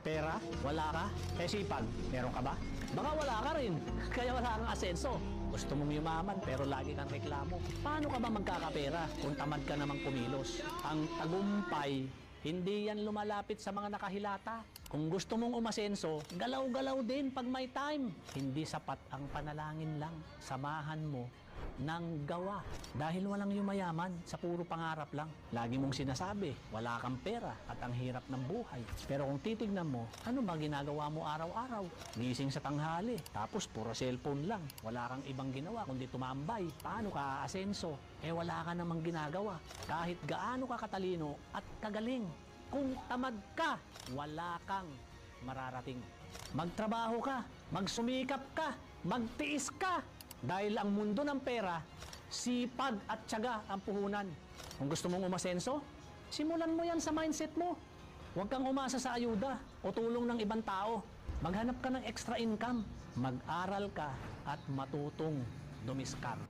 Pera? Wala ka? Sipag? Meron ka ba? Baka wala ka rin, kaya wala kang asenso. Gusto mong yumaman pero lagi kang reklamo. Paano ka ba magkakapera kung tamad ka namang kumilos? Ang tagumpay, hindi yan lumalapit sa mga nakahilata. Kung gusto mong umasenso, galaw-galaw din pag may time. Hindi sapat ang panalangin lang. Samahan mo ng gawa. Dahil walang yumayaman sa puro pangarap lang. Lagi mong sinasabi, wala kang pera at ang hirap ng buhay. Pero kung titignan mo, ano ba ginagawa mo araw-araw? Gising sa tanghali, tapos puro cellphone lang. Wala kang ibang ginawa kundi tumambay. Paano ka aasenso? Wala ka namang ginagawa. Kahit gaano ka katalino at kagaling. Kung tamad ka, wala kang mararating. Magtrabaho ka, magsumikap ka, magtiis ka. Dahil ang mundo ng pera, sipag at tiyaga ang puhunan. Kung gusto mong umasenso, simulan mo yan sa mindset mo. Huwag kang umasa sa ayuda o tulong ng ibang tao. Maghanap ka ng extra income. Mag-aral ka at matutong dumiskarte.